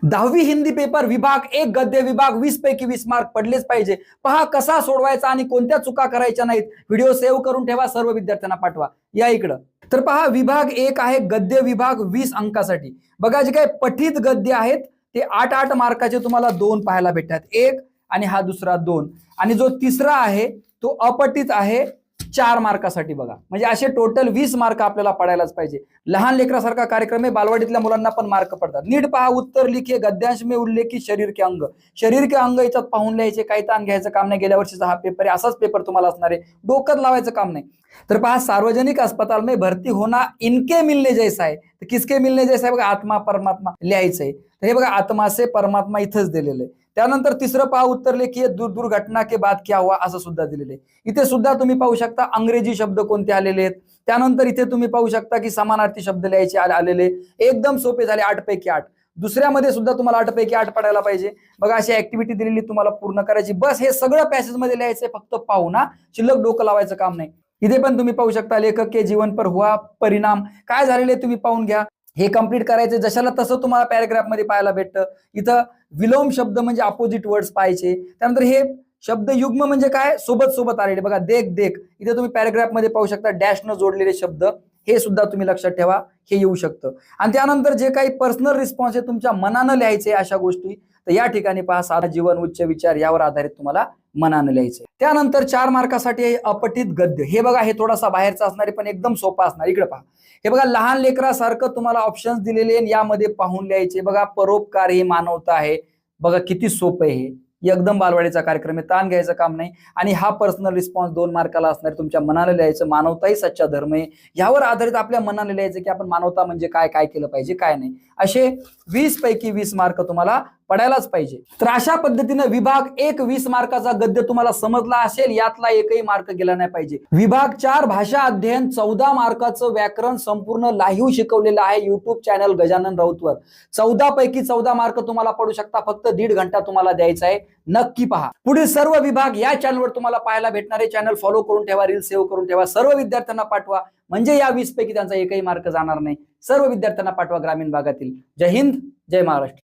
10वी हिंदी पेपर विभाग 1 गद्य विभाग 20 पैकी 20 मार्क पडलेच पाहिजे। पहा कसा सोडवायचा आणि कोणत्या चुका करायच्या नाहीत। व्हिडिओ सेव्ह करून ठेवा, सर्व विद्यार्थ्यांना पाठवा। या इकडं तर पहा विभाग 1 आहे गद्य विभाग 20 अंकासाठी। बघा जे काही पठित गद्य आहेत ते 8-8 मार्काचे तुम्हाला 2 पाहायला भेटतात, 1 आणि हा दुसरा 2, आणि जो तिसरा आहे तो अपठित आहे 4 मार्कासाठी। बघा म्हणजे असे टोटल 20 मार्क आपल्याला पडायलाच पाहिजे। लहान लेकरासारखा कार्यक्रम आहे, बालवाडीतल्या मुलांना पण मार्क पडतात। नीट पहा, उत्तर लिखे गद्यांश में उल्लेखित शरीर के अंग, शरीर के अंग याच्यात पाहून लिहायचे, काही ताण घ्यायचं काम नाही। गेल्या वर्षीचा हा पेपर आहे, असाच पेपर तुम्हाला असणार आहे, डोकं लावायचं काम नाही। तर पहा सार्वजनिक अस्पताल में भर्ती होना इनके मिलने जैसा है, तर किसके मिलने जैसा आहे बघा, आत्मा परमात्मा लिहायचंय। तर हे बघा आत्मा से परमात्मा इथंच दिलेलं आहे। त्यानंतर तिसरं पहा उत्तर लिखिए दुर्घटना के बाद क्या हुआ, असं सुद्धा दिलेलं आहे। इथे सुद्धा तुम्ही पाहू शकता अंग्रेजी शब्द कोणते आलेले आहेत। त्यानंतर इथे तुम्ही पाहू शकता की समानार्थी शब्द लिहायचे आलेले, एकदम सोपे झाले, 8 पैकी 8। दुसऱ्यामध्ये सुद्धा तुम्हाला 8 पैकी 8 पडायला पाहिजे। बघा अशी ऍक्टिव्हिटी दिलेली तुम्हाला पूर्ण करायची, बस हे सगळं पॅसेज मध्ये लिहायचंय, फक्त पाहू ना, शिल्लक डोकं लावायचं काम नाही। इथे पण तुम्ही पाहू शकता लेखक के जीवन पर हुआ परिणाम काय झालेले तुम्ही पाहून घ्या। हे कंप्लीट करायचे, जशाला तसं तुम्हाला पॅराग्राफ मध्ये पाहायला भेटतं। इथं विलोम शब्द म्हणजे अपोजिट वर्ड्स पाहायचे। त्यानंतर हे शब्द युग्म म्हणजे काय, सोबत सोबत आलेले। बघा देख देख, इथे तुम्ही पॅराग्राफ मध्ये पाहू शकता डॅशनं जोडलेले शब्द, हे सुद्धा तुम्ही लक्षात ठेवा, हे येऊ शकतं। आणि त्यानंतर जे काही पर्सनल रिस्पॉन्स आहे तुमच्या मनानं लिहायचे अशा गोष्टी, तर या ठिकाणी पहा साधा जीवन उच्च विचार यावर आधारित तुम्हाला मनानं लिहायचे। त्यानंतर 4 मार्कासाठी अपठित गद्य, हे बघा हे थोडासा बाहेरचा असणार आहे पण एकदम सोपा असणार। इकडे पहा, हे बघा लहान लेकरासारखं तुम्हाला ऑप्शन्स दिलेले आणि यामध्ये पाहून लिहायचे। बघा परोपकार ही मानवता आहे, बघा किती सोपं आहे, हे एकदम बालवाडीचा कार्यक्रम आहे, ताण घ्यायचं काम नाही। आणि हा पर्सनल रिस्पॉन्स 2 मार्काला असणार, तुमच्या मनाने लिहायचं। मानवता ही सच्चा धर्म आहे, यावर आधारित आपल्या मनाने लिहायचं की आपण मानवता म्हणजे काय, काय केलं पाहिजे काय नाही। असे 20 पैकी 20 मार्क तुम्हाला पडायलाच पाहिजे। तर अशा पद्धतीने विभाग 1 20 मार्काचा गद्य तुम्हाला समजला असेल, यातला एकही मार्क गेला नाही पाहिजे। विभाग 4 भाषा अध्ययन 14 मार्काचं व्याकरण संपूर्ण लाईव्ह शिकवलेलं आहे युट्यूब चॅनल गजानन राऊतवर। 14 पैकी 14 मार्क तुम्हाला पडू शकता, फक्त 1.5 घंटा तुम्हाला द्यायचा आहे, नक्की पहा। पुढील सर्व विभाग या चॅनलवर तुम्हाला पाहायला भेटणार आहे। चॅनल फॉलो करून ठेवा, रील सेव्ह करून ठेवा, सर्व विद्यार्थ्यांना पाठवा, म्हणजे या 20 पैकी त्यांचा एकही मार्क जाणार नाही। सर्व विद्यार्थ्यांना पाठवा ग्रामीण भागातील। जय हिंद, जय महाराष्ट्र।